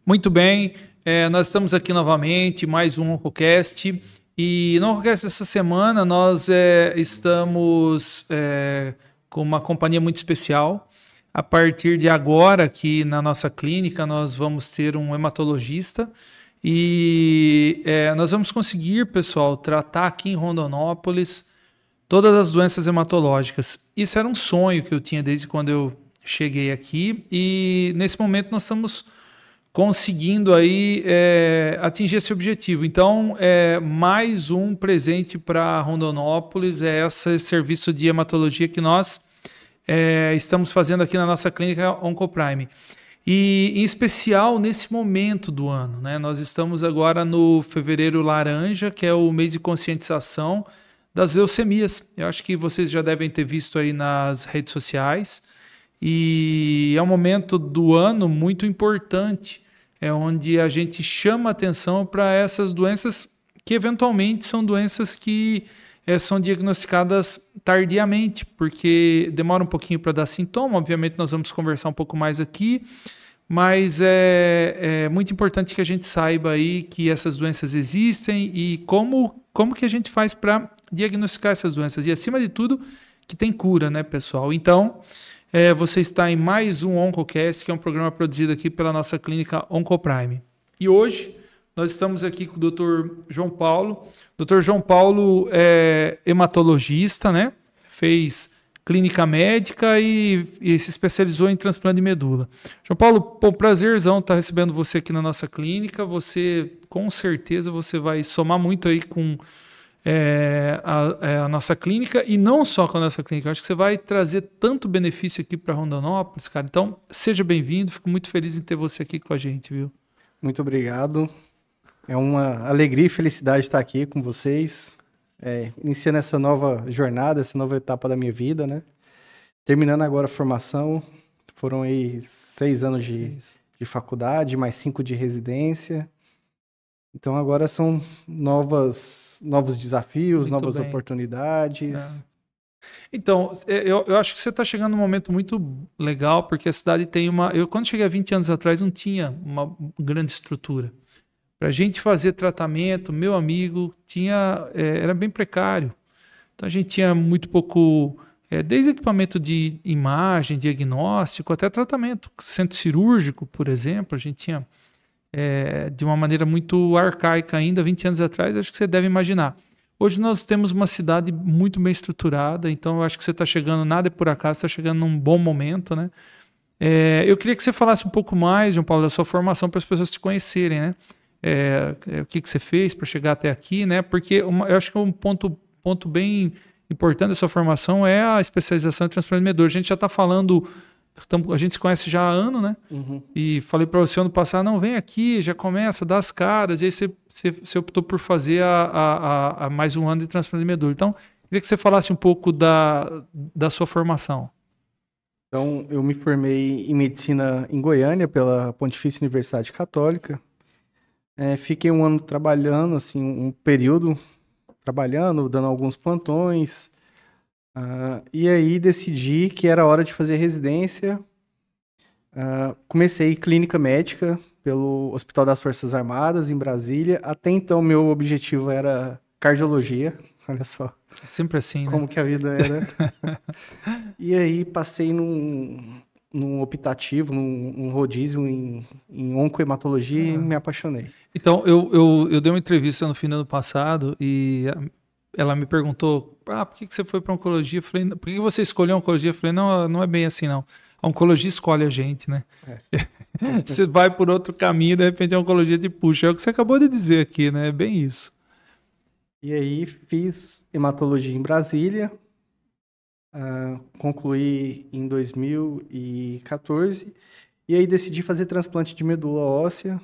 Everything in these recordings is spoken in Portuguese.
Muito bem, nós estamos aqui novamente, mais um OncoCast. E no OncoCast essa semana nós estamos com uma companhia muito especial. A partir de agora, aqui na nossa clínica, nós vamos ter um hematologista e nós vamos conseguir, pessoal, tratar aqui em Rondonópolis todas as doenças hematológicas. Isso era um sonho que eu tinha desde quando eu cheguei aqui e nesse momento nós estamos conseguindo aí atingir esse objetivo. Então, mais um presente para Rondonópolis é esse serviço de hematologia que nós estamos fazendo aqui na nossa clínica Oncoprime. E, em especial, nesse momento do ano, né? Nós estamos agora no fevereiro laranja, que é o mês de conscientização das leucemias. Eu acho que vocês já devem ter visto aí nas redes sociais. E é um momento do ano muito importante, onde a gente chama atenção para essas doenças que eventualmente são doenças que são diagnosticadas tardiamente, porque demora um pouquinho para dar sintoma. Obviamente nós vamos conversar um pouco mais aqui, mas é muito importante que a gente saiba aí que essas doenças existem e como que a gente faz para diagnosticar essas doenças. E acima de tudo, que tem cura, né, pessoal? Então, você está em mais um OncoCast, que é um programa produzido aqui pela nossa clínica Oncoprime. E hoje nós estamos aqui com o Dr. João Paulo. Dr. João Paulo é hematologista, né? Fez clínica médica e se especializou em transplante de medula. João Paulo, pô, prazerzão estar recebendo você aqui na nossa clínica. Você, com certeza, você vai somar muito aí com a nossa clínica e não só com a nossa clínica. Eu acho que você vai trazer tanto benefício aqui para Rondonópolis, cara. Então, seja bem-vindo. Fico muito feliz em ter você aqui com a gente, viu? Muito obrigado. É uma alegria e felicidade estar aqui com vocês, iniciando essa nova jornada, essa nova etapa da minha vida, né? Terminando agora a formação, foram aí 6 anos de faculdade, mais 5 de residência. Então agora são novos desafios, Muito novas bem. oportunidades. Então, eu acho que você está chegando num momento muito legal, porque a cidade tem uma... Eu, quando cheguei há 20 anos atrás, não tinha uma grande estrutura. Para a gente fazer tratamento, meu amigo, era bem precário. Então, a gente tinha muito pouco... desde equipamento de imagem, diagnóstico, até tratamento. Centro cirúrgico, por exemplo, a gente tinha de uma maneira muito arcaica ainda, 20 anos atrás, acho que você deve imaginar. Hoje nós temos uma cidade muito bem estruturada, então eu acho que você está chegando, nada é por acaso, está chegando num bom momento, né? Eu queria que você falasse um pouco mais, João Paulo, da sua formação para as pessoas te conhecerem, né? O que você fez para chegar até aqui, né? Porque eu acho que um ponto bem importante da sua formação é a especialização em transplante de medula. A gente já está falando, a gente se conhece já há ano, né? Uhum. E falei para você ano passado, não, vem aqui, já começa, dá as caras, e aí você optou por fazer a mais um ano de transplante de medula. Então, queria que você falasse um pouco da sua formação. Então, eu me formei em medicina em Goiânia pela Pontifícia Universidade Católica. Fiquei um ano trabalhando, assim, um período trabalhando, dando alguns plantões. E aí decidi que era hora de fazer residência. Comecei clínica médica pelo Hospital das Forças Armadas, em Brasília. Até então, meu objetivo era cardiologia. Olha só. É sempre assim, né? Como que a vida era. E aí passei num optativo, num rodízio em oncohematologia e me apaixonei. Então, eu dei uma entrevista no fim do ano passado e ela me perguntou, por que você foi para oncologia? Eu falei, por que você escolheu a oncologia? Eu falei, não é bem assim, não. A oncologia escolhe a gente, né? Você vai por outro caminho, de repente a oncologia te puxa. É o que você acabou de dizer aqui, né? É bem isso. E aí fiz hematologia em Brasília, concluí em 2014, e aí decidi fazer transplante de medula óssea,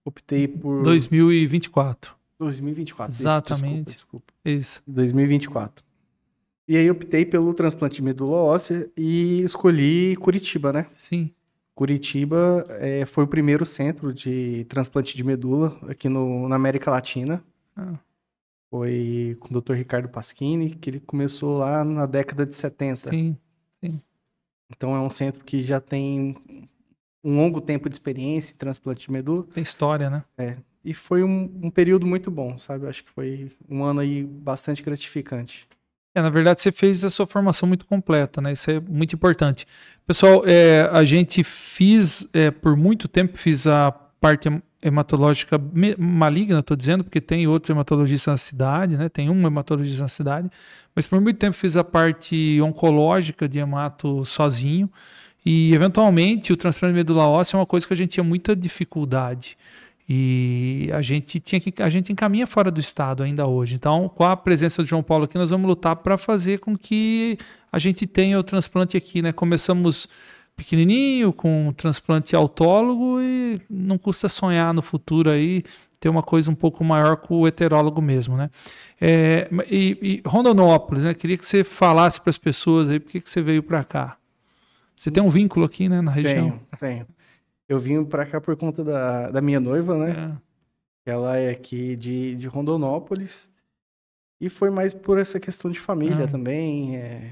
optei por... 2024. 2024, Exatamente. desculpa. Isso. 2024. E aí optei pelo transplante de medula óssea e escolhi Curitiba, né? Sim. Curitiba foi o primeiro centro de transplante de medula aqui na América Latina. Foi com o Dr. Ricardo Pasquini, que ele começou lá na década de 70. Sim. Então é um centro que já tem um longo tempo de experiência em transplante de medula. Tem história, né? E foi um período muito bom, sabe? Eu acho que foi um ano aí bastante gratificante. Na verdade, você fez a sua formação muito completa, né? Isso é muito importante. Pessoal, a gente por muito tempo, fiz a parte hematológica maligna, estou dizendo, porque tem outros hematologistas na cidade, né? Tem um hematologista na cidade, mas por muito tempo fiz a parte oncológica de hemato sozinho, e eventualmente o transplante de medula óssea é uma coisa que a gente tinha muita dificuldade. E a gente encaminha fora do estado ainda hoje. Então, com a presença do João Paulo aqui, nós vamos lutar para fazer com que a gente tenha o transplante aqui, né? Começamos pequenininho, com um transplante autólogo, e não custa sonhar no futuro aí ter uma coisa um pouco maior com o heterólogo mesmo, né? E Rondonópolis, né? Queria que você falasse para as pessoas aí por que você veio para cá. Você tem um vínculo aqui, né, na região? Tenho. Eu vim para cá por conta da minha noiva, né? Ela é aqui de Rondonópolis. E foi mais por essa questão de família também. É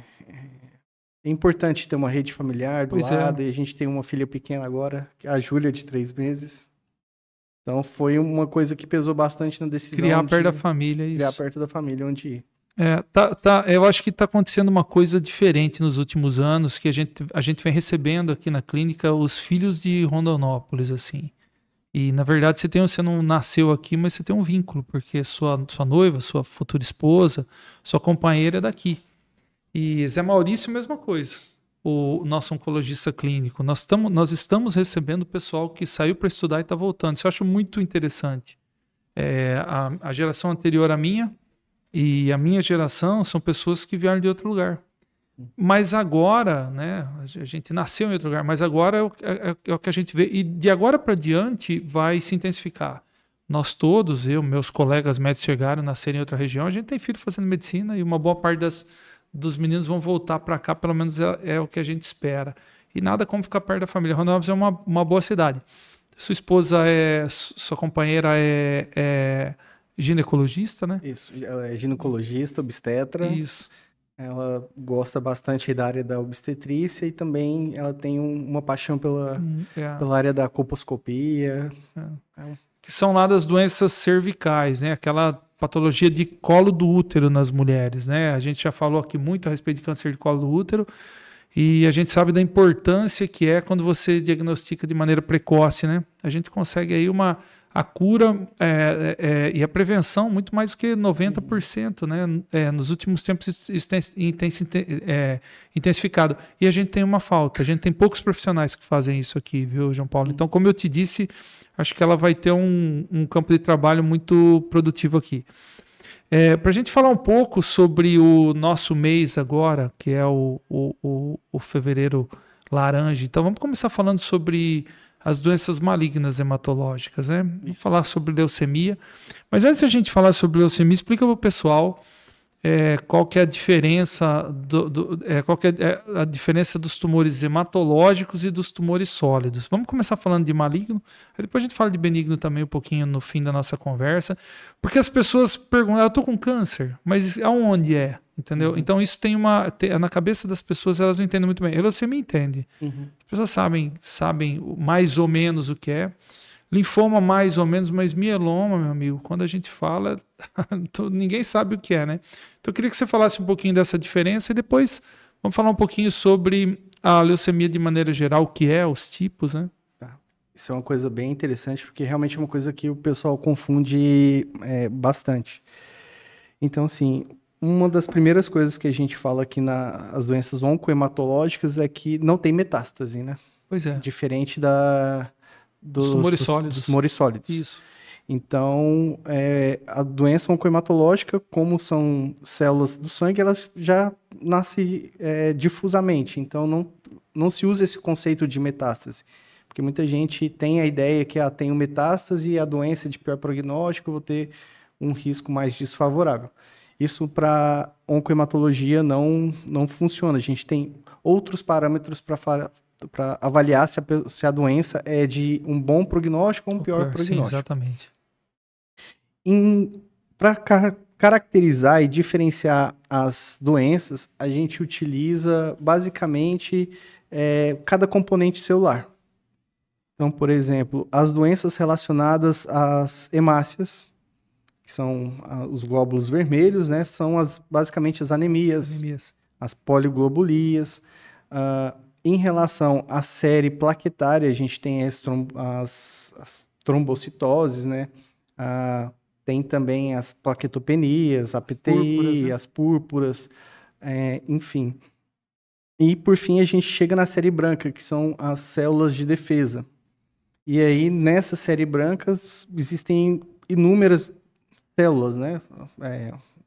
importante ter uma rede familiar do lado. E a gente tem uma filha pequena agora, a Júlia, de 3 meses. Então foi uma coisa que pesou bastante na decisão. Criar perto da família, isso. Criar perto da família, onde ir. Eu acho que está acontecendo uma coisa diferente nos últimos anos, que a gente vem recebendo aqui na clínica os filhos de Rondonópolis, assim. E, na verdade, você não nasceu aqui, mas você tem um vínculo, porque sua noiva, sua futura esposa, sua companheira é daqui. E Zé Maurício, mesma coisa. O nosso oncologista clínico. Nós estamos recebendo pessoal que saiu para estudar e está voltando. Isso eu acho muito interessante. A geração anterior à minha e a minha geração são pessoas que vieram de outro lugar. Mas agora, né, a gente nasceu em outro lugar, mas agora é o que a gente vê. E de agora para diante vai se intensificar. Nós todos, meus colegas médicos chegaram, nasceram em outra região, a gente tem filho fazendo medicina e uma boa parte dos meninos vão voltar para cá, pelo menos é o que a gente espera. E nada como ficar perto da família. Rondonópolis é uma boa cidade. Sua esposa sua companheira é ginecologista, né? Isso, ela é ginecologista, obstetra. Isso. Ela gosta bastante da área da obstetrícia e também ela tem uma paixão pela área da colposcopia. Que são lá das doenças cervicais, né? Aquela patologia de colo do útero nas mulheres, né? A gente já falou aqui muito a respeito de câncer de colo do útero e a gente sabe da importância que é quando você diagnostica de maneira precoce, né? A gente consegue aí a cura e a prevenção muito mais do que 90%, né? Nos últimos tempos isso tem intensificado. E a gente tem uma falta, a gente tem poucos profissionais que fazem isso aqui, viu, João Paulo? Então, como eu te disse, acho que ela vai ter um campo de trabalho muito produtivo aqui. Para a gente falar um pouco sobre o nosso mês agora, que é o fevereiro laranja, então vamos começar falando sobre as doenças malignas hematológicas, né? Vamos falar sobre leucemia. Mas antes de a gente falar sobre leucemia, explica para o pessoal qual que é a diferença a diferença dos tumores hematológicos e dos tumores sólidos. Vamos começar falando de maligno, aí depois a gente fala de benigno também um pouquinho no fim da nossa conversa, porque as pessoas perguntam, eu estou com câncer, mas aonde é? Entendeu? Então isso na cabeça das pessoas, elas não entendem muito bem. A leucemia entende. As pessoas sabem mais ou menos o que é. Linfoma mais ou menos, mas mieloma, meu amigo, quando a gente fala, ninguém sabe o que é, né? Então eu queria que você falasse um pouquinho dessa diferença e depois vamos falar um pouquinho sobre a leucemia de maneira geral, o que é, os tipos, né? Isso é uma coisa bem interessante, porque realmente é uma coisa que o pessoal confunde bastante. Então, assim, uma das primeiras coisas que a gente fala aqui nas doenças oncohematológicas é que não tem metástase, né? Pois é. Diferente dos tumores sólidos. Dos tumores sólidos. Isso. Então, a doença oncohematológica, como são células do sangue, elas já nascem difusamente. Então, não se usa esse conceito de metástase. Porque muita gente tem a ideia que tenho metástase e a doença de pior prognóstico, vou ter um risco mais desfavorável. Isso para oncohematologia não funciona. A gente tem outros parâmetros para avaliar se a doença é de um bom prognóstico ou um pior prognóstico. Sim, exatamente. Para caracterizar e diferenciar as doenças, a gente utiliza basicamente cada componente celular. Então, por exemplo, as doenças relacionadas às hemácias, que são os glóbulos vermelhos, né? São basicamente as anemias, as poliglobulias. Em relação à série plaquetária, a gente tem as trombocitoses, né? Tem também as plaquetopenias, a PTI, púrpuras, né? As púrpuras, enfim. E, por fim, a gente chega na série branca, que são as células de defesa. E aí, nessa série branca, existem inúmeras células, né?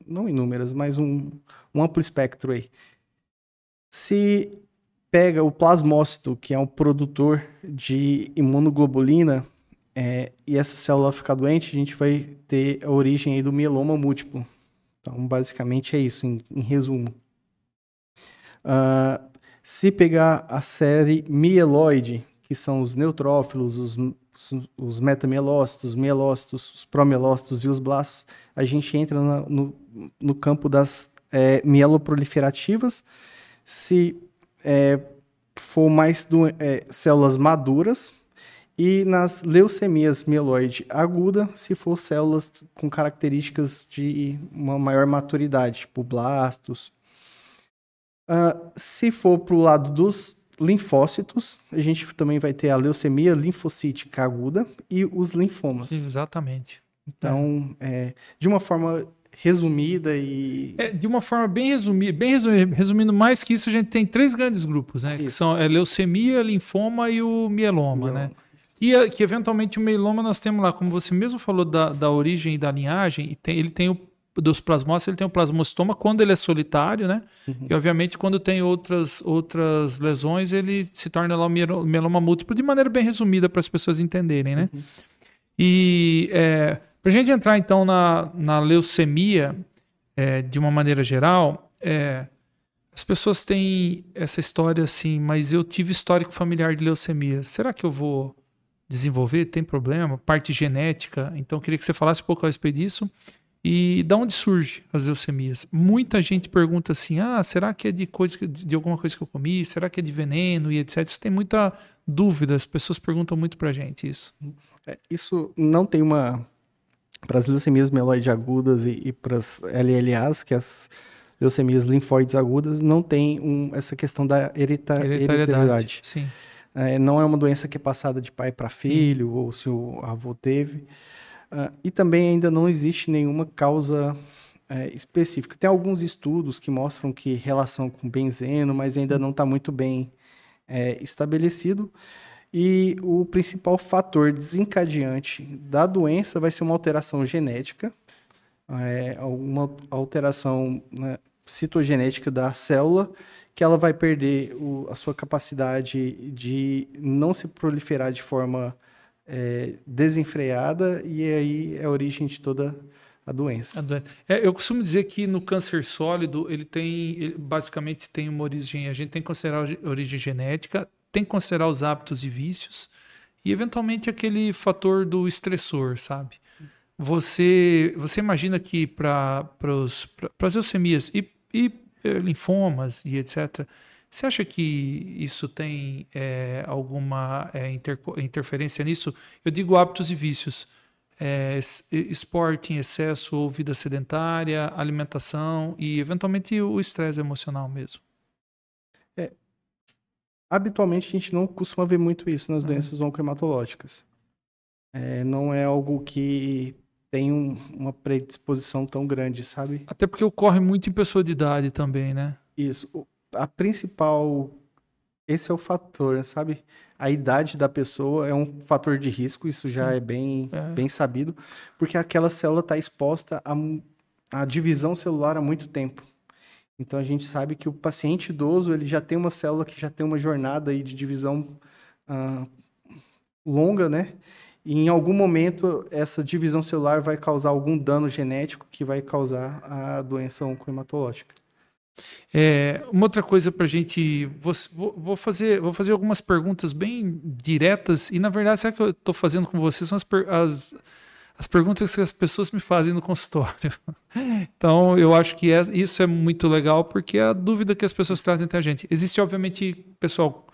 Não inúmeras, mas um amplo espectro aí. Se pega o plasmócito, que é um produtor de imunoglobulina, e essa célula ficar doente, a gente vai ter a origem aí do mieloma múltiplo. Então, basicamente é isso, em resumo. Se pegar a série mieloide, que são os neutrófilos, os metamielócitos, os mielócitos, os promielócitos e os blastos, a gente entra no campo das mieloproliferativas. Se for mais células maduras, e nas leucemias mieloide aguda, se for células com características de uma maior maturidade, tipo blastos. Se for para o lado dos linfócitos, a gente também vai ter a leucemia linfocítica aguda e os linfomas. Sim, exatamente. Então, de uma forma resumida e... de uma forma bem resumida, resumindo mais que isso, a gente tem 3 grandes grupos, né? Isso. Que são a leucemia, linfoma e o mieloma, né? E que eventualmente o mieloma nós temos lá, como você mesmo falou da origem e da linhagem, ele tem dos plasmócitos, ele tem o plasmocitoma quando ele é solitário, né? Uhum. E obviamente quando tem outras lesões, ele se torna lá o mieloma múltiplo, de maneira bem resumida para as pessoas entenderem, né? Uhum. E para a gente entrar então na leucemia, de uma maneira geral, as pessoas têm essa história assim, mas eu tive histórico familiar de leucemia. Será que eu vou desenvolver? Tem problema? Parte genética? Então, eu queria que você falasse um pouco a respeito disso. E de onde surge as leucemias? Muita gente pergunta assim, será que é de alguma coisa que eu comi? Será que é de veneno e etc? Isso tem muita dúvida, as pessoas perguntam muito pra gente isso. Isso não tem para as leucemias mieloide agudas e para as LLAs, que as leucemias linfóides agudas, não tem essa questão da hereditariedade. Sim. Não é uma doença que é passada de pai para filho, ou se o avô teve. E também ainda não existe nenhuma causa específica. Tem alguns estudos que mostram que relação com benzeno, mas ainda não está muito bem estabelecido. E o principal fator desencadeante da doença vai ser uma alteração genética, uma alteração, né, citogenética da célula, que ela vai perder a sua capacidade de não se proliferar de forma desenfreada, e aí é a origem de toda a doença. Eu costumo dizer que no câncer sólido, ele basicamente tem uma origem, a gente tem que considerar a origem genética, tem que considerar os hábitos e vícios, e eventualmente aquele fator do estressor, sabe? Você imagina que para as leucemias e linfomas e etc., você acha que isso tem alguma interferência nisso? Eu digo hábitos e vícios. Esporte em excesso ou vida sedentária, alimentação e, eventualmente, o estresse emocional mesmo. Habitualmente, a gente não costuma ver muito isso nas doenças oncohematológicas. Não é algo que tem uma predisposição tão grande, sabe? Até porque ocorre muito em pessoa de idade também, né? Isso. A principal... Esse é o fator, sabe? A idade da pessoa é um fator de risco, isso já é bem sabido, porque aquela célula está exposta à divisão celular há muito tempo. Então, a gente sabe que o paciente idoso, ele já tem uma célula que já tem uma jornada aí de divisão longa, né? E em algum momento, essa divisão celular vai causar algum dano genético que vai causar a doença oncohematológica. Uma outra coisa para a gente... Vou fazer algumas perguntas bem diretas, e, na verdade, sabe o que eu estou fazendo com você? São as perguntas que as pessoas me fazem no consultório. Então, eu acho que isso é muito legal, porque é a dúvida que as pessoas trazem até a gente. Existe, obviamente, pessoal,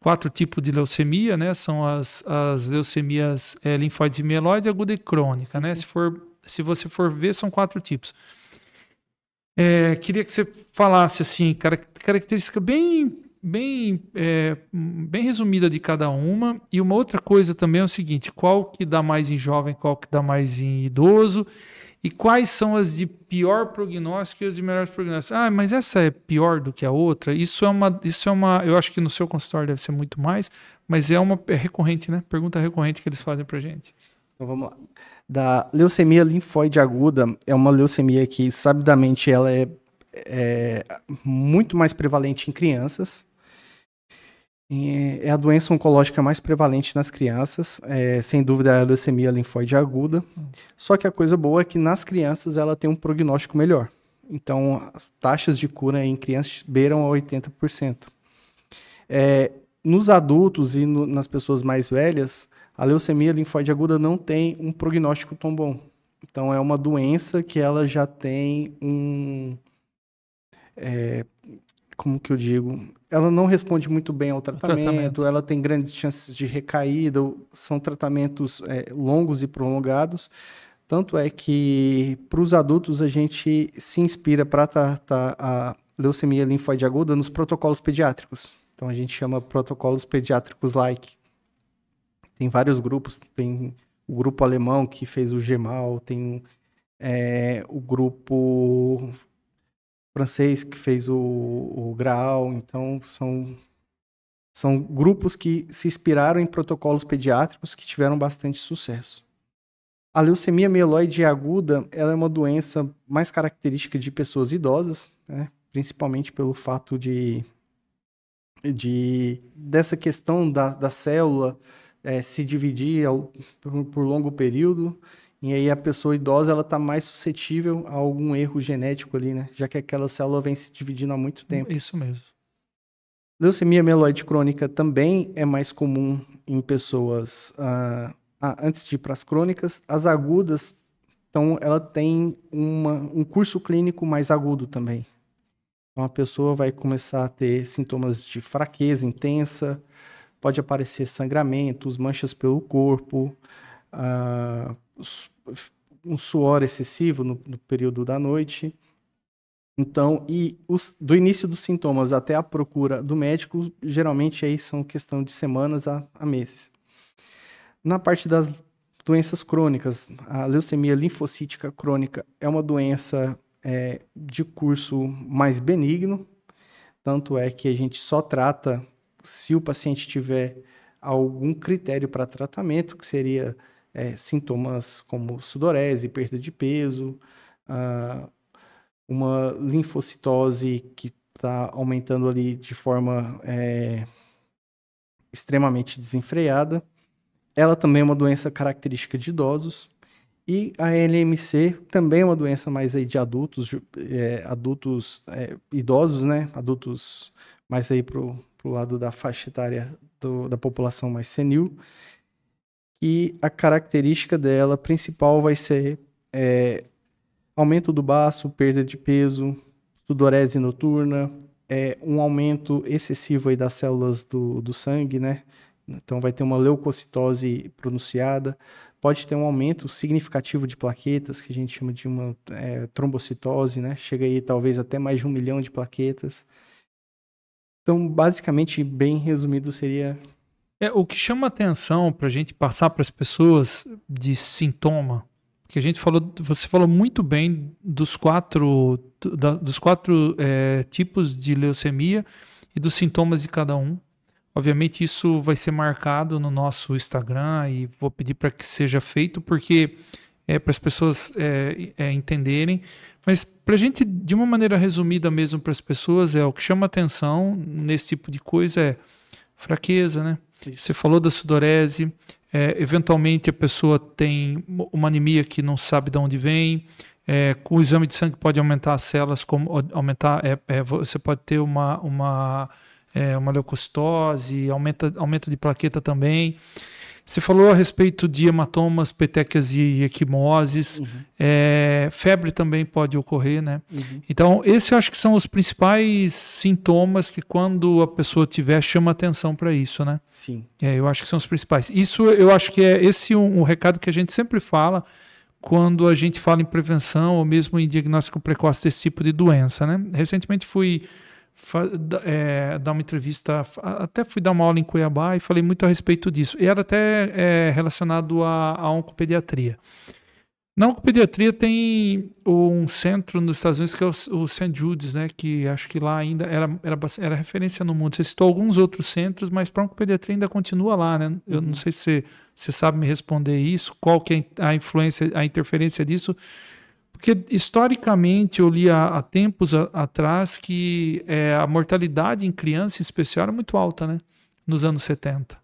4 tipos de leucemia, né? São as leucemias linfóides e mieloides, aguda e crônica, né? Se você for ver, são 4 tipos. Queria que você falasse assim, característica bem resumida de cada uma. E uma outra coisa também é o seguinte: qual que dá mais em jovem, qual que dá mais em idoso, e quais são as de pior prognóstico e as de melhor prognóstico. Ah, mas essa é pior do que a outra? Isso é uma, eu acho que no seu consultório deve ser muito mais, mas é recorrente, né? Pergunta recorrente que eles fazem pra gente. Então vamos lá. Da leucemia linfóide aguda, é uma leucemia que, sabidamente, ela é muito mais prevalente em crianças. É a doença oncológica mais prevalente nas crianças, sem dúvida é a leucemia linfóide aguda. Só que a coisa boa é que nas crianças ela tem um prognóstico melhor. Então, as taxas de cura em crianças beiram a 80%. Nos adultos e nas pessoas mais velhas, a leucemia linfóide aguda não tem um prognóstico tão bom. Então, é uma doença que ela já tem como que eu digo? Ela não responde muito bem ao tratamento, ela tem grandes chances de recaída, são tratamentos longos e prolongados. Tanto é que, para os adultos, a gente se inspira para tratar a leucemia linfóide aguda nos protocolos pediátricos. Então, a gente chama protocolos pediátricos like. Tem vários grupos, tem o grupo alemão que fez o GEMAL, tem o grupo francês que fez o GRAAL. Então, são grupos que se inspiraram em protocolos pediátricos que tiveram bastante sucesso. A leucemia mieloide aguda, ela é uma doença mais característica de pessoas idosas, né? Principalmente pelo fato dessa questão da célula se dividir por longo período, e aí a pessoa idosa ela está mais suscetível a algum erro genético ali, né? Já que aquela célula vem se dividindo há muito tempo. Isso mesmo. Leucemia mieloide crônica também é mais comum em pessoas antes de ir para as crônicas. As agudas, então, ela tem um curso clínico mais agudo também. Então, a pessoa vai começar a ter sintomas de fraqueza intensa, pode aparecer sangramentos, manchas pelo corpo, um suor excessivo no período da noite. Então, do início dos sintomas até a procura do médico, geralmente aí são questão de semanas a meses. Na parte das doenças crônicas, a leucemia linfocítica crônica é uma doença de curso mais benigno, tanto é que a gente só trata se o paciente tiver algum critério para tratamento, que seria sintomas como sudorese, perda de peso, uma linfocitose que está aumentando ali de forma extremamente desenfreada. Ela também é uma doença característica de idosos. E a LMC também é uma doença mais aí de adultos, idosos, né? Adultos mais aí pro lado da faixa etária da população mais senil. E a característica dela principal vai ser aumento do baço, perda de peso, sudorese noturna, um aumento excessivo aí das células do sangue, né? Então vai ter uma leucocitose pronunciada, pode ter um aumento significativo de plaquetas, que a gente chama de uma trombocitose, né? Chega aí talvez até mais de 1 milhão de plaquetas. Então, basicamente, bem resumido, seria... O que chama atenção para a gente passar para as pessoas de sintoma, que você falou muito bem dos quatro tipos de leucemia e dos sintomas de cada um. Obviamente isso vai ser marcado no nosso Instagram e vou pedir para que seja feito, porque para as pessoas entenderem. Mas para a gente, de uma maneira resumida mesmo para as pessoas, o que chama atenção nesse tipo de coisa é fraqueza, né? Isso. Você falou da sudorese, eventualmente a pessoa tem uma anemia que não sabe de onde vem, com o exame de sangue pode aumentar as células, você pode ter uma leucocitose, aumento de plaqueta também. Você falou a respeito de hematomas, petequias e equimoses. Febre também pode ocorrer, né? Então, esses eu acho que são os principais sintomas que quando a pessoa tiver, chama atenção para isso, né? Sim. Eu acho que são os principais. Isso eu acho que é esse um recado que a gente sempre fala quando a gente fala em prevenção ou mesmo em diagnóstico precoce desse tipo de doença, né? Recentemente fui dar uma entrevista, até fui dar uma aula em Cuiabá e falei muito a respeito disso. E era até relacionado à oncopediatria. Na oncopediatria tem um centro nos Estados Unidos que é o St. Jude's, né? Que acho que lá ainda era referência no mundo. Você citou alguns outros centros, mas para a oncopediatria ainda continua lá, né? Eu não sei se você sabe me responder isso, qual que é a influência, a interferência disso. Porque, historicamente, eu li há tempos atrás que a mortalidade em criança, em especial, era muito alta, né? Nos anos 70.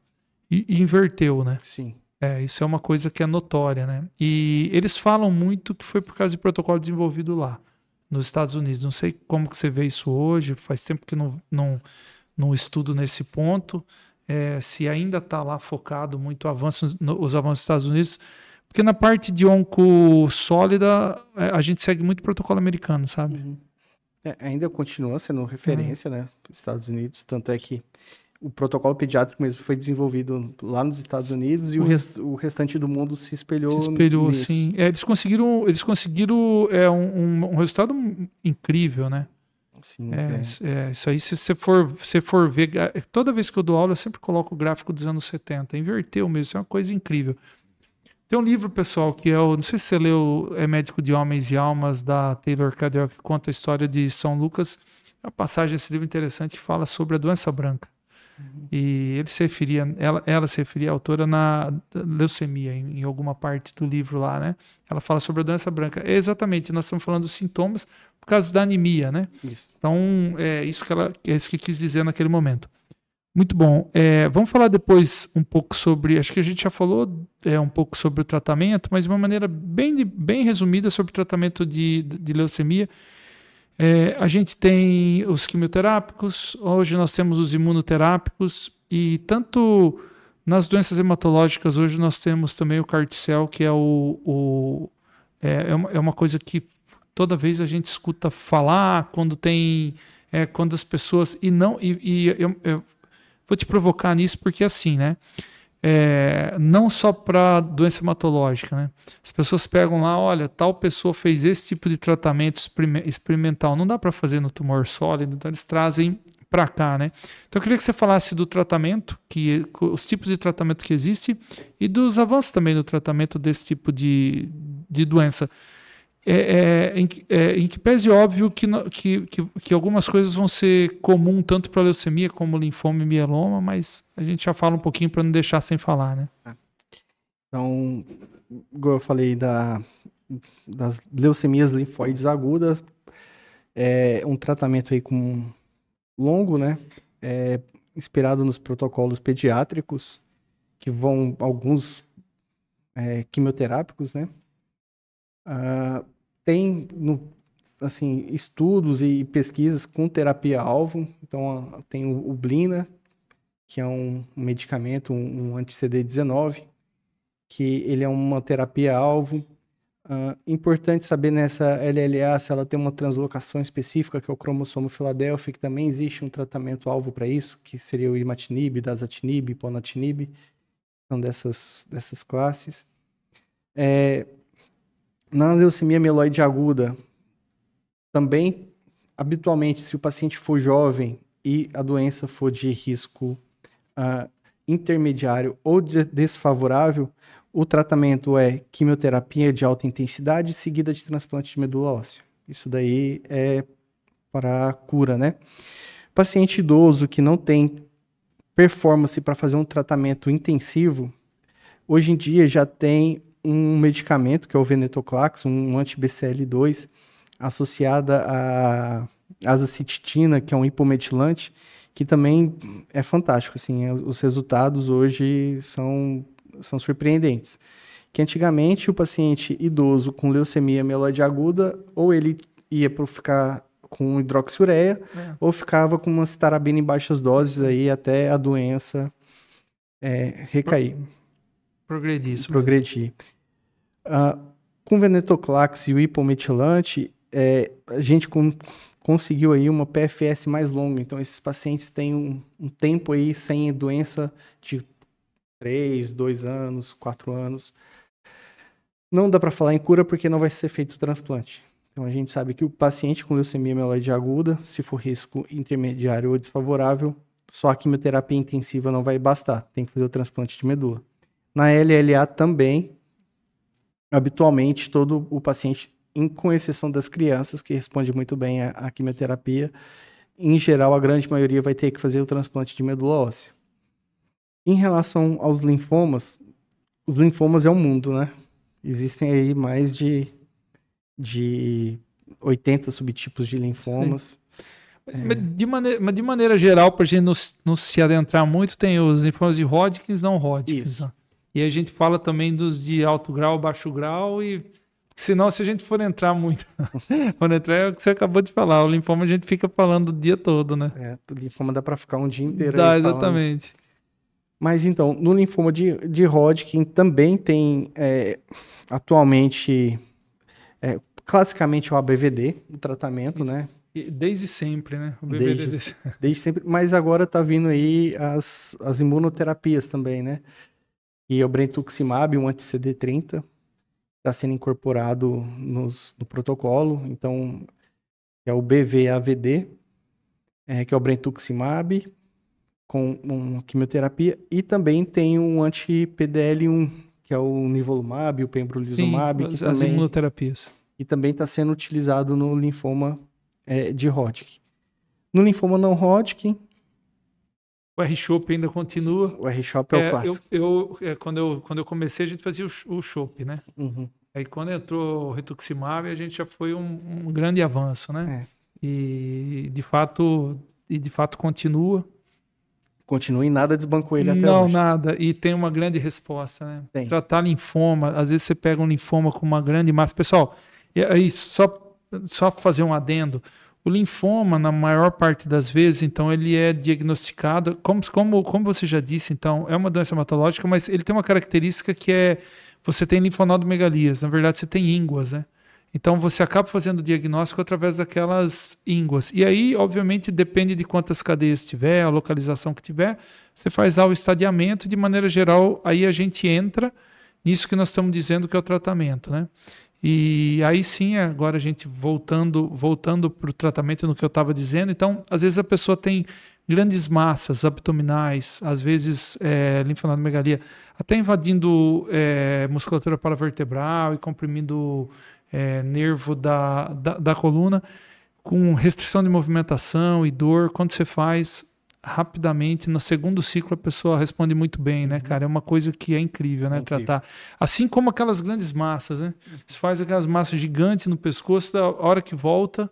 E inverteu, né? Sim. Isso é uma coisa que é notória, né? E eles falam muito que foi por causa de protocolo desenvolvido lá, nos Estados Unidos. Não sei como que você vê isso hoje, faz tempo que não estudo nesse ponto. Se ainda está lá focado muito os avanços dos Estados Unidos. Porque na parte de onco sólida, a gente segue muito protocolo americano, sabe? Ainda continua sendo referência, né, para os Estados Unidos, tanto é que o protocolo pediátrico mesmo foi desenvolvido lá nos Estados Unidos e o restante do mundo se espelhou nisso. Sim. Eles conseguiram um resultado incrível, né? Sim, isso aí, se você for ver, toda vez que eu dou aula, eu sempre coloco o gráfico dos anos 70, inverteu mesmo, isso é uma coisa incrível. Tem um livro, pessoal, que não sei se você leu, Médico de Homens e Almas, da Taylor Cadell, que conta a história de São Lucas. A passagem desse livro interessante que fala sobre a doença branca. E ela se referia, a autora, na leucemia, em alguma parte do livro lá, né? Ela fala sobre a doença branca. Exatamente, nós estamos falando dos sintomas por causa da anemia, né? Isso. Então, isso que quis dizer naquele momento. Muito bom. Vamos falar depois um pouco sobre... Acho que a gente já falou um pouco sobre o tratamento, mas de uma maneira bem resumida sobre o tratamento de leucemia. A gente tem os quimioterápicos, hoje nós temos os imunoterápicos, e tanto nas doenças hematológicas, hoje nós temos também o CAR-T-cell, que é uma coisa que toda vez a gente escuta falar quando as pessoas... eu vou te provocar nisso porque assim, né? Não só para doença hematológica, né? As pessoas pegam lá, olha, tal pessoa fez esse tipo de tratamento experimental, não dá para fazer no tumor sólido, então eles trazem para cá, né? Então eu queria que você falasse do tratamento, os tipos de tratamento que existem e dos avanços também no tratamento desse tipo de doença. Em que pese óbvio que algumas coisas vão ser comum tanto para leucemia como linfoma e mieloma, mas a gente já fala um pouquinho para não deixar sem falar, né? Então, igual eu falei das leucemias linfóides agudas, um tratamento aí longo, né? Inspirado nos protocolos pediátricos, que vão alguns quimioterápicos, né? Tem estudos e pesquisas com terapia-alvo. Então, tem o Blina, que é um medicamento, um anti-CD19, que ele é uma terapia-alvo. Importante saber nessa LLA se ela tem uma translocação específica, que é o cromossomo Filadélfia, que também existe um tratamento-alvo para isso, que seria o imatinib, dasatinib, ponatinib, são dessas classes. Na leucemia mieloide aguda, também, habitualmente, se o paciente for jovem e a doença for de risco intermediário ou desfavorável, o tratamento é quimioterapia de alta intensidade seguida de transplante de medula óssea. Isso daí é para a cura, né? Paciente idoso que não tem performance para fazer um tratamento intensivo, hoje em dia já tem um medicamento, que é o venetoclax, um anti-BCL2, associada a azacitidina, que é um hipometilante, que também é fantástico. Assim, os resultados hoje são surpreendentes. Que antigamente o paciente idoso com leucemia mieloide aguda, ou ele ia para ficar com hidroxiureia, ou ficava com uma citarabina em baixas doses aí até a doença recair. Progredir, isso mesmo. progredir. Com o venetoclax e o hipometilante, a gente conseguiu aí uma PFS mais longa. Então, esses pacientes têm um tempo aí sem doença de 3, 2 anos, 4 anos. Não dá para falar em cura porque não vai ser feito o transplante. Então, a gente sabe que o paciente com leucemia mieloide aguda, se for risco intermediário ou desfavorável, só a quimioterapia intensiva não vai bastar. Tem que fazer o transplante de medula. Na LLA também, habitualmente, todo o paciente, com exceção das crianças, que responde muito bem à quimioterapia, em geral, a grande maioria vai ter que fazer o transplante de medula óssea. Em relação aos linfomas, os linfomas é um mundo, né? Existem aí mais de 80 subtipos de linfomas. Mas de maneira geral, para a gente não se adentrar muito, tem os linfomas de Hodgkin e não Hodgkin. Isso. E a gente fala também dos de alto grau, baixo grau, e senão, se a gente for entrar muito, é o que você acabou de falar, o linfoma a gente fica falando o dia todo, né? O linfoma dá para ficar um dia inteiro Dá, aí falando. exatamente. Mas então, no linfoma de Hodgkin também tem atualmente, classicamente o ABVD, o tratamento, né? Desde sempre, né? O Desde sempre, mas agora está vindo aí as imunoterapias também, né? E o brentuximab, um anti-CD30, está sendo incorporado no protocolo. Então, é o BVAVD, que é o brentuximab, com uma quimioterapia. E também tem um anti-PDL1, que é o nivolumab, o pembrolizumab. Sim, as imunoterapias. E também está sendo utilizado no linfoma de Hodgkin. No linfoma não Hodgkin, o R-CHOP ainda continua. O R-CHOP é o clássico. Quando eu comecei, a gente fazia o CHOP, né? Uhum. Aí quando entrou o rituximab, a gente já foi um grande avanço, né? E de fato continua. Continua e nada desbancou ele até hoje. Não, nada. E tem uma grande resposta, né? Tem. Tratar linfoma, às vezes você pega um linfoma com uma grande massa. Pessoal, e aí só fazer um adendo. O linfoma, na maior parte das vezes, então, ele é diagnosticado, como você já disse, então, é uma doença hematológica, mas ele tem uma característica que é, você tem linfonodomegalias, na verdade você tem ínguas, né? Então, você acaba fazendo o diagnóstico através daquelas ínguas. E aí, obviamente, depende de quantas cadeias tiver, a localização que tiver, você faz lá o estadiamento, de maneira geral, aí a gente entra nisso que nós estamos dizendo que é o tratamento, né? E aí sim, agora a gente voltando para o tratamento no que eu estava dizendo, então, às vezes a pessoa tem grandes massas abdominais, às vezes linfonodomegalia, até invadindo musculatura paravertebral e comprimindo nervo da coluna, com restrição de movimentação e dor. Quando você faz rapidamente, no segundo ciclo a pessoa responde muito bem, né, cara? É uma coisa que é incrível, né, tratar. Assim como aquelas grandes massas, né? Você faz aquelas massas gigantes no pescoço, a hora que volta,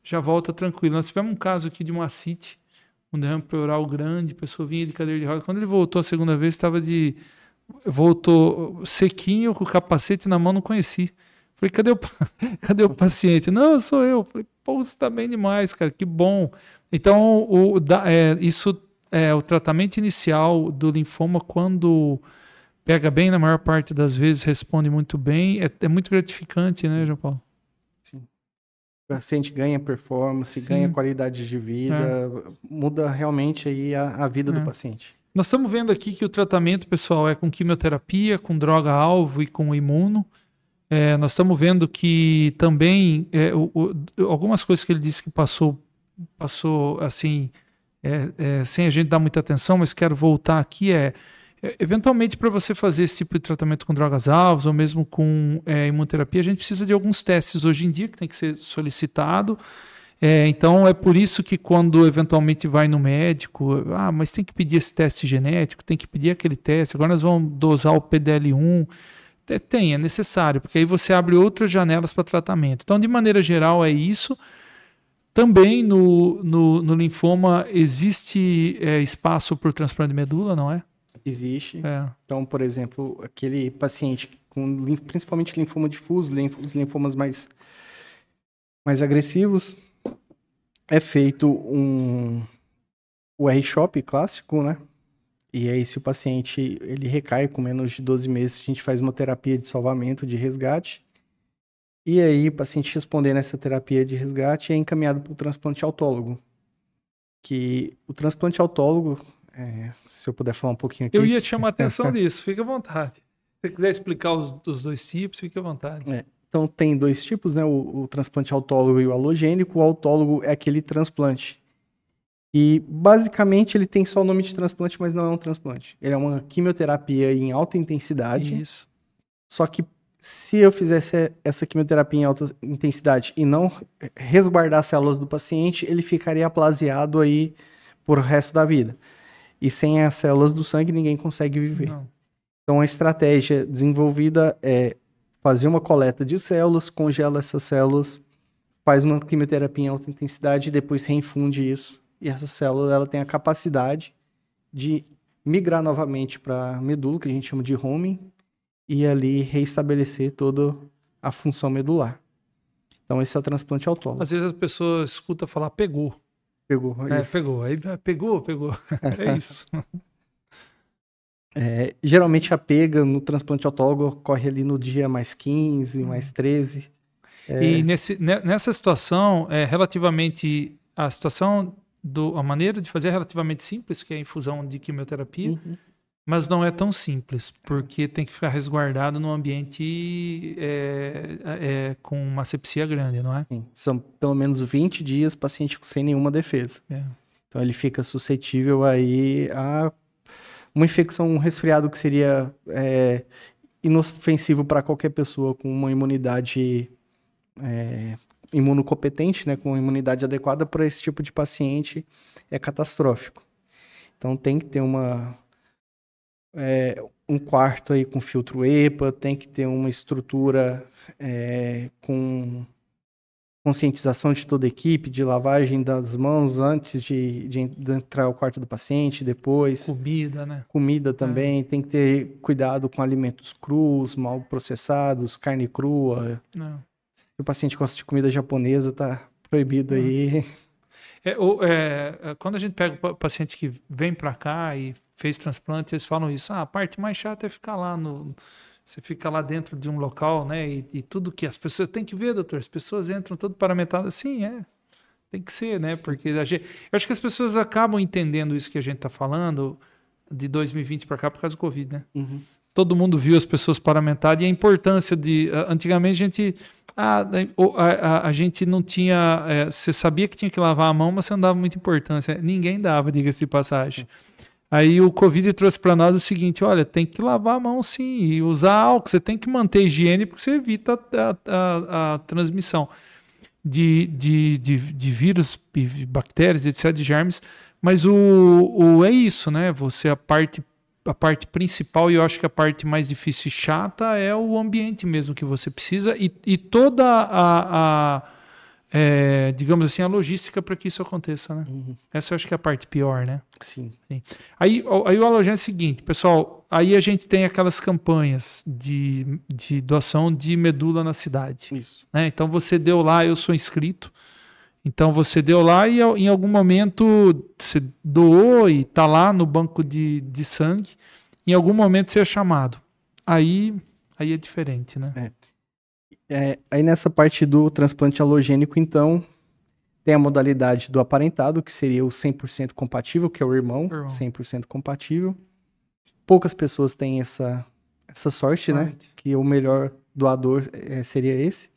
já volta tranquilo. Nós tivemos um caso aqui de uma ascite, um derrame pleural grande, a pessoa vinha de cadeira de rodas. Quando ele voltou a segunda vez, voltou sequinho, com o capacete na mão, não conheci. Falei, cadê o paciente? Não, sou eu. Falei, pô, você tá bem demais, cara, que bom. Então, o tratamento inicial do linfoma, quando pega bem, na maior parte das vezes responde muito bem, é muito gratificante, né, João Paulo? Sim. O paciente ganha performance, ganha qualidade de vida, muda realmente aí a vida do paciente. Nós estamos vendo aqui que o tratamento, pessoal, é com quimioterapia, com droga-alvo e com imuno. Nós estamos vendo que também algumas coisas que ele disse que passou assim, sem a gente dar muita atenção, mas quero voltar aqui, eventualmente para você fazer esse tipo de tratamento com drogas-alvos ou mesmo com imunoterapia, a gente precisa de alguns testes hoje em dia que tem que ser solicitado. Então é por isso que quando eventualmente vai no médico, mas tem que pedir esse teste genético, tem que pedir aquele teste, agora nós vamos dosar o PDL1. É necessário, porque aí você abre outras janelas para tratamento. Então, de maneira geral, é isso. Também no linfoma existe espaço para o transplante de medula, não é? Existe. Então, por exemplo, aquele paciente com principalmente linfoma difuso, os linfomas mais agressivos, é feito o R-CHOP clássico, né? E aí, se o paciente ele recai com menos de 12 meses, a gente faz uma terapia de salvamento, de resgate. E aí, o paciente respondendo essa terapia de resgate é encaminhado para o transplante autólogo. Que o transplante autólogo, se eu puder falar um pouquinho aqui. Eu ia te chamar a atenção disso, fica à vontade. Se você quiser explicar os dois tipos, fique à vontade. Então, tem dois tipos, né? O transplante autólogo e o alogênico. O autólogo é aquele transplante. E, basicamente, ele tem só o nome de transplante, mas não é um transplante. Ele é uma quimioterapia em alta intensidade. Isso. Só que, se eu fizesse essa quimioterapia em alta intensidade e não resguardar as células do paciente, ele ficaria aplasiado aí por o resto da vida. E sem as células do sangue, ninguém consegue viver. Não. Então, a estratégia desenvolvida é fazer uma coleta de células, congela essas células, faz uma quimioterapia em alta intensidade e depois reinfunde isso. E essa célula ela tem a capacidade de migrar novamente para a medula, que a gente chama de homing, e ali reestabelecer toda a função medular. Então, esse é o transplante autólogo. Às vezes as pessoas escutam falar pegou. Pegou. Isso. Pegou. Aí pegou. É isso. Geralmente a pega no transplante autólogo ocorre ali no dia mais 15, mais 13. E nessa situação, relativamente a situação, a maneira de fazer é relativamente simples, que é a infusão de quimioterapia, mas não é tão simples, porque tem que ficar resguardado num ambiente com uma asepsia grande, não é? Sim. São pelo menos 20 dias paciente sem nenhuma defesa. Então ele fica suscetível aí a uma infecção, um resfriado que seria inofensivo para qualquer pessoa com uma imunidade imunocompetente, né, com uma imunidade adequada para esse tipo de paciente, é catastrófico. Então tem que ter um quarto aí com filtro EPA, tem que ter uma estrutura com conscientização de toda a equipe, de lavagem das mãos antes de entrar ao quarto do paciente, depois. Comida, né? Comida também, tem que ter cuidado com alimentos crus, mal processados, carne crua. Não. Se o paciente gosta de comida japonesa, tá proibido aí. Quando a gente pega o paciente que vem para cá e fez transplante, eles falam isso. A parte mais chata é ficar lá Você fica lá dentro de um local, né? E tudo que as pessoas têm que ver, doutor. As pessoas entram todo paramentadas. Sim, tem que ser, né? Porque eu acho que as pessoas acabam entendendo isso que a gente está falando de 2020 para cá por causa do Covid, né? Todo mundo viu as pessoas paramentadas e a importância de... Antigamente a gente não tinha... você sabia que tinha que lavar a mão, mas você não dava muita importância. Ninguém dava, diga-se de passagem. Aí o Covid trouxe para nós o seguinte, olha, tem que lavar a mão sim, e usar álcool, você tem que manter a higiene porque você evita a transmissão de vírus, bactérias, etc., de germes, mas é isso, né? A parte principal, e eu acho que a parte mais difícil e chata é o ambiente mesmo que você precisa e toda digamos assim, a logística para que isso aconteça, né? Essa eu acho que é a parte pior, né? Sim. Aí o alogênico é o seguinte, pessoal, aí a gente tem aquelas campanhas de doação de medula na cidade. Isso. Né? Então você deu lá, eu sou inscrito, então você deu lá e em algum momento você doou e está lá no banco de sangue, em algum momento você é chamado. Aí é diferente, né? Aí nessa parte do transplante alogênico, então, tem a modalidade do aparentado, que seria o 100% compatível, que é o irmão. 100% compatível. Poucas pessoas têm essa sorte, né? Que o melhor doador seria esse.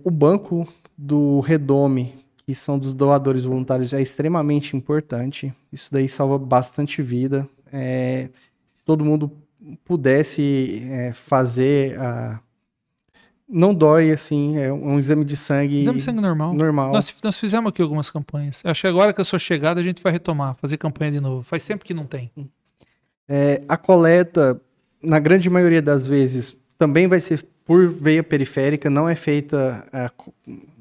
O banco do Redome, que são dos doadores voluntários, é extremamente importante. Isso daí salva bastante vida. Se todo mundo pudesse fazer não dói, assim, é um exame de sangue... Exame de sangue normal. Nós fizemos aqui algumas campanhas. Acho que agora que eu sou chegada, a gente vai retomar, fazer campanha de novo. Faz tempo que não tem. A coleta, na grande maioria das vezes, também vai ser por veia periférica, não é feita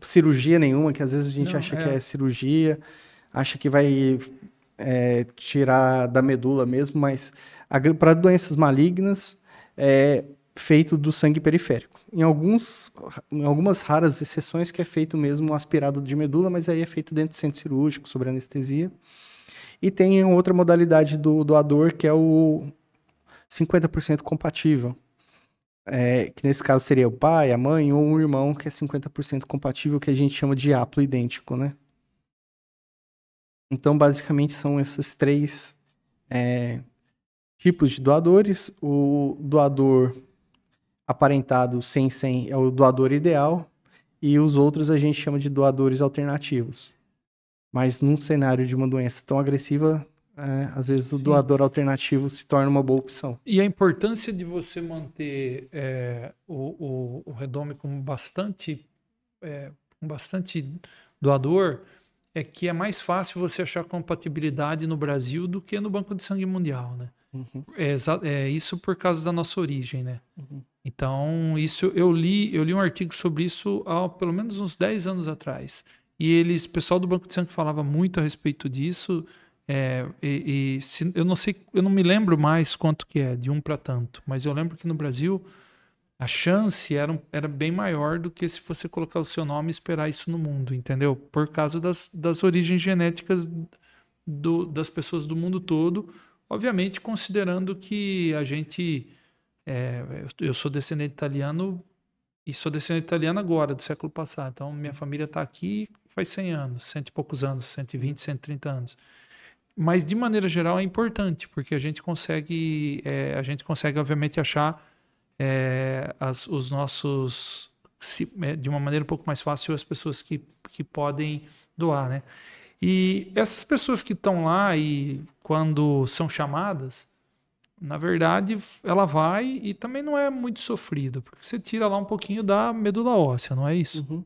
cirurgia nenhuma, que às vezes a gente acha que é cirurgia, acha que vai tirar da medula mesmo, mas para doenças malignas é feito do sangue periférico. Em algumas raras exceções que é feito mesmo aspirado de medula, mas aí é feito dentro do centro cirúrgico, sobre anestesia. E tem outra modalidade do doador, que é o 50% compatível. Que nesse caso seria o pai, a mãe ou um irmão que é 50% compatível, que a gente chama de haploidêntico, né? Então, basicamente, são esses três tipos de doadores. O doador aparentado sem é o doador ideal, e os outros a gente chama de doadores alternativos. Mas num cenário de uma doença tão agressiva, às vezes o doador alternativo se torna uma boa opção. E a importância de você manter o Redome com bastante doador é que é mais fácil você achar compatibilidade no Brasil do que no Banco de Sangue Mundial, né? Uhum. Isso por causa da nossa origem, né? Uhum. Então, isso eu li um artigo sobre isso há pelo menos uns 10 anos atrás. E o pessoal do Banco de Sangue falava muito a respeito disso. Eu não me lembro mais quanto que é, de 1 para tanto, mas eu lembro que no Brasil a chance era bem maior do que se você colocar o seu nome e esperar isso no mundo, entendeu? Por causa das origens genéticas das pessoas do mundo todo, obviamente considerando que a gente... eu sou descendente italiano e sou descendente italiano agora, do século passado. Então, minha família está aqui faz 100 anos, 100 e poucos anos, 120, 130 anos. Mas, de maneira geral, é importante, porque a gente consegue, obviamente, achar os nossos... de uma maneira um pouco mais fácil, as pessoas que podem doar, né? E essas pessoas que estão lá e quando são chamadas, na verdade, ela vai e também não é muito sofrido, porque você tira lá um pouquinho da medula óssea, não é isso? Uhum.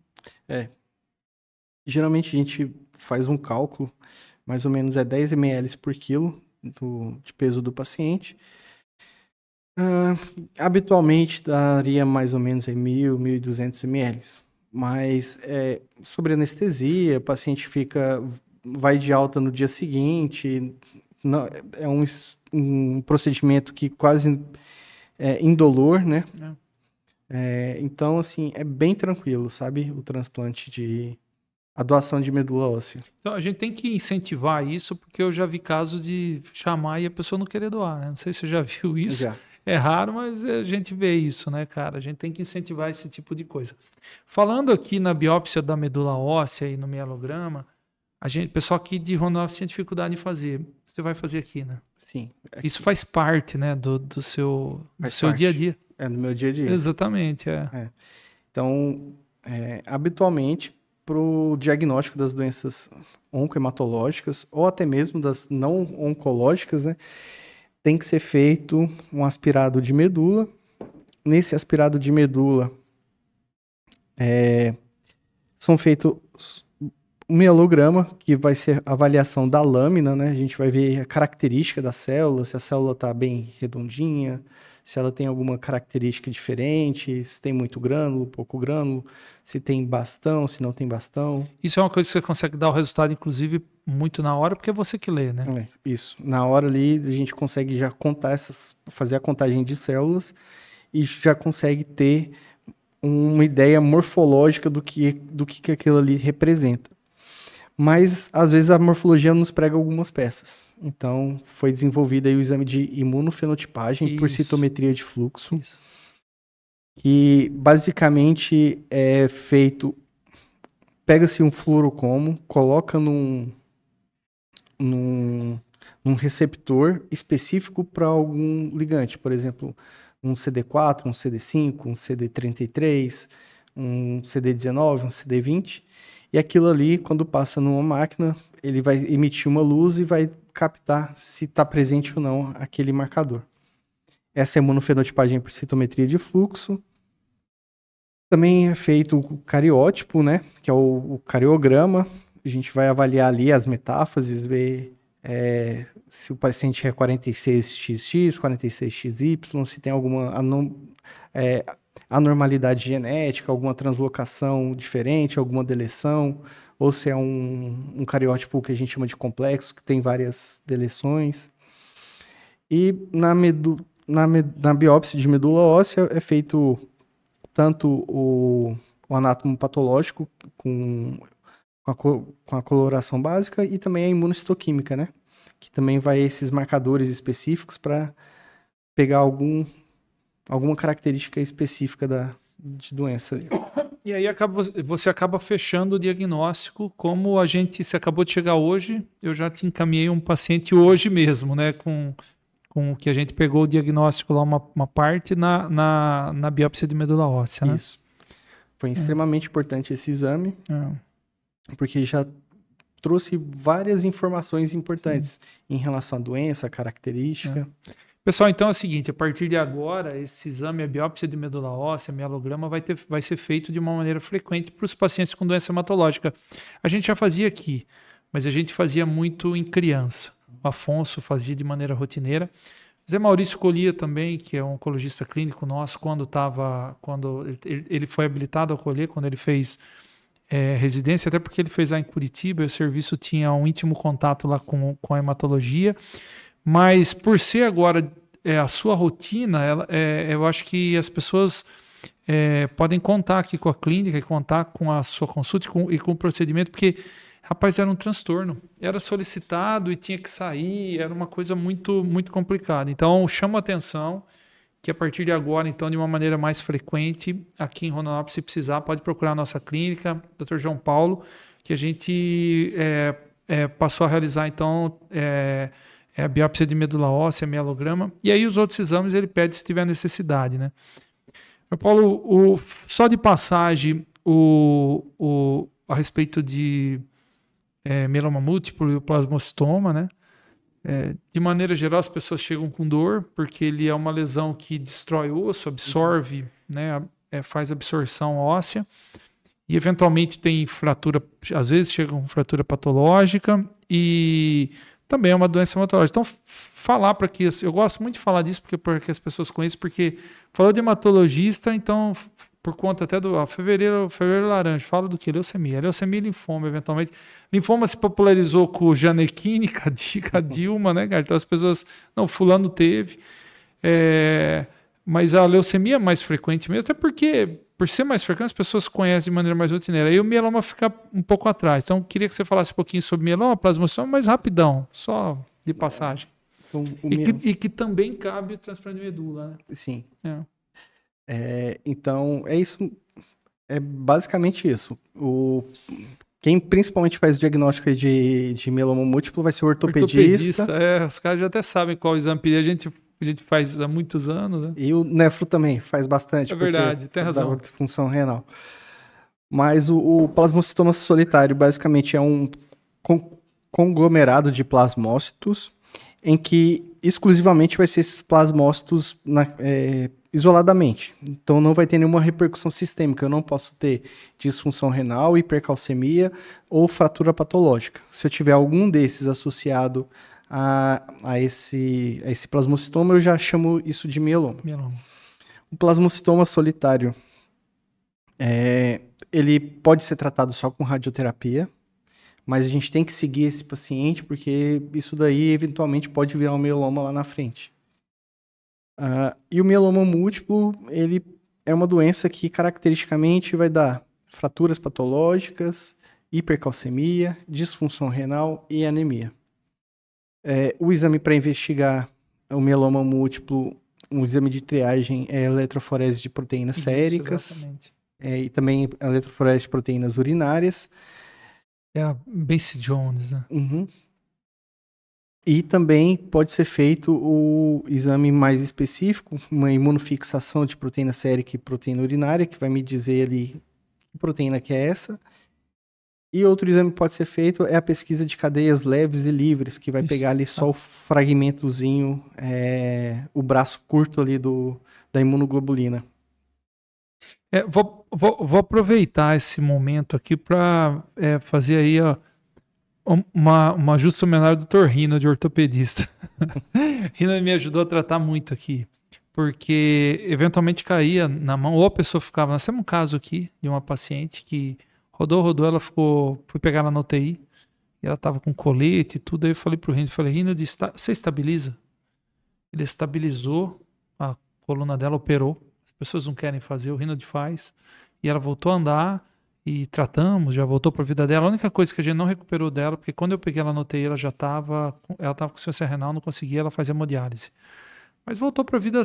Geralmente a gente faz um cálculo, mais ou menos 10 ml por quilo de peso do paciente. Habitualmente daria mais ou menos 1.200 ml. Mas sobre anestesia, o paciente vai de alta no dia seguinte. Não, é um procedimento que quase é indolor, né? Então, assim, é bem tranquilo, sabe? O transplante a doação de medula óssea. Então, a gente tem que incentivar isso, porque eu já vi casos de chamar e a pessoa não querer doar, né? Não sei se você já viu isso. Já. É raro, mas a gente vê isso, né, cara? A gente tem que incentivar esse tipo de coisa. Falando aqui na biópsia da medula óssea e no mielograma, o pessoal aqui de Rondonópolis tem dificuldade em fazer. Você vai fazer aqui, né? Sim. Aqui. Isso faz parte, né, do seu dia a dia. Do meu dia a dia. Exatamente, Então, habitualmente, para o diagnóstico das doenças oncohematológicas ou até mesmo das não oncológicas, né, tem que ser feito um aspirado de medula. Nesse aspirado de medula, são feitos um mielograma, que vai ser a avaliação da lâmina, né? A gente vai ver a característica da célula, se a célula está bem redondinha, se ela tem alguma característica diferente, se tem muito grânulo, pouco grânulo, se tem bastão, se não tem bastão. Isso é uma coisa que você consegue dar o resultado, inclusive, muito na hora, porque é você que lê, né? Isso. Na hora ali, a gente consegue já fazer a contagem de células e já consegue ter uma ideia morfológica do que aquilo ali representa. Mas, às vezes, a morfologia nos prega algumas peças. Então, foi desenvolvido aí o exame de imunofenotipagem por citometria de fluxo, que basicamente é feito... Pega-se um fluorocomo, coloca num receptor específico para algum ligante, por exemplo, um CD4, um CD5, um CD33, um CD19, um CD20, e aquilo ali, quando passa numa máquina, ele vai emitir uma luz e vai captar se está presente ou não aquele marcador. Essa é a imunofenotipagem por citometria de fluxo. Também é feito o cariótipo, né, que é o cariograma. A gente vai avaliar ali as metáfases, ver se o paciente é 46XX, 46XY, se tem alguma anormalidade genética, alguma translocação diferente, alguma deleção, ou se é um cariótipo que a gente chama de complexo, que tem várias deleções. E na biópsia de medula óssea é feito tanto o anátomo patológico com a coloração básica e também a imunocitoquímica, né? que também vai esses marcadores específicos para pegar alguma característica específica de doença ali. E aí você acaba fechando o diagnóstico, como você acabou de chegar hoje, eu já te encaminhei um paciente hoje mesmo, né, com o que a gente pegou o diagnóstico lá, uma parte na biópsia de medula óssea, né? Isso. Foi extremamente importante esse exame, porque já trouxe várias informações importantes em relação à doença, característica. Pessoal, então é o seguinte, a partir de agora, esse exame, a biópsia de medula óssea, mielograma, vai ser feito de uma maneira frequente para os pacientes com doença hematológica. A gente já fazia aqui, mas a gente fazia muito em criança. O Afonso fazia de maneira rotineira. Zé Maurício colhia também, que é um oncologista clínico nosso, quando ele foi habilitado a colher, quando ele fez residência, até porque ele fez lá em Curitiba, e o serviço tinha um íntimo contato lá com a hematologia. Mas por ser agora a sua rotina, eu acho que as pessoas podem contar aqui com a clínica, contar com a sua consulta e com o procedimento, porque, rapaz, era um transtorno. Era solicitado e tinha que sair, era uma coisa muito, muito complicada. Então, chamo a atenção que a partir de agora, então, de uma maneira mais frequente, aqui em Rondonópolis, se precisar, pode procurar a nossa clínica, Dr. João Paulo, que a gente passou a realizar, então, a biópsia de medula óssea, mielograma, e aí os outros exames ele pede se tiver necessidade, né? Paulo, só de passagem, a respeito de mieloma múltiplo e o plasmocitoma, né? De maneira geral, as pessoas chegam com dor, porque ele é uma lesão que destrói o osso, absorve, né? Faz absorção óssea, e eventualmente tem fratura, às vezes chega com fratura patológica, e também é uma doença hematológica. Então, eu gosto muito de falar disso para que as pessoas conheçam, porque falou de hematologista, então, por conta até do fevereiro laranja, fala do que? Leucemia. Leucemia e linfoma, eventualmente. Linfoma se popularizou com o Janequine, com a Dilma, né, cara? Então as pessoas, não, fulano teve. Mas a leucemia é mais frequente mesmo, até porque, por ser mais frequente, as pessoas conhecem de maneira mais rotineira. Aí o mieloma fica um pouco atrás. Então, eu queria que você falasse um pouquinho sobre mieloma, plasmocitoma, mas rapidão, só de passagem. Então, e que também cabe o transplante de medula, né? Sim. Então, é isso. É basicamente isso. Quem principalmente faz diagnóstico de mieloma múltiplo vai ser o ortopedista. Os caras já até sabem qual exame pedir. A gente faz há muitos anos, né? E o nefro também faz bastante. É verdade, tem razão. Da disfunção renal. Mas o plasmocitoma solitário basicamente é um conglomerado de plasmócitos em que exclusivamente vai ser esses plasmócitos isoladamente. Então não vai ter nenhuma repercussão sistêmica. Eu não posso ter disfunção renal, hipercalcemia ou fratura patológica. Se eu tiver algum desses associado a esse plasmocitoma, eu já chamo isso de mieloma. O plasmocitoma solitário, ele pode ser tratado só com radioterapia, mas a gente tem que seguir esse paciente, porque isso daí eventualmente pode virar um mieloma lá na frente. E o mieloma múltiplo, ele é uma doença que caracteristicamente vai dar fraturas patológicas, hipercalcemia, disfunção renal e anemia. O exame para investigar o mieloma múltiplo, um exame de triagem é eletroforese de proteínas séricas, e também eletroforese de proteínas urinárias. É a Base Jones, né? Uhum. E também pode ser feito o exame mais específico, uma imunofixação de proteína sérica e proteína urinária, que vai me dizer ali que proteína que é essa. E outro exame que pode ser feito é a pesquisa de cadeias leves e livres, que vai pegar ali só o fragmentozinho, o braço curto ali da imunoglobulina. Vou aproveitar esse momento aqui para fazer aí uma justa homenagem ao Dr. Rino, de ortopedista. Rino me ajudou a tratar muito aqui, porque eventualmente caía na mão, ou a pessoa ficava... Nós temos um caso aqui de uma paciente que rodou, ela fui pegar ela na UTI, e ela estava com colete e tudo, aí eu falei pro Rino, Rino, você estabiliza? Ele estabilizou, a coluna dela operou, as pessoas não querem fazer, o Rino faz, e ela voltou a andar, e tratamos, já voltou para a vida dela. A única coisa que a gente não recuperou dela, porque quando eu peguei ela no UTI, ela estava com insuficiência renal, não conseguia, ela fazia hemodiálise. Mas voltou para a vida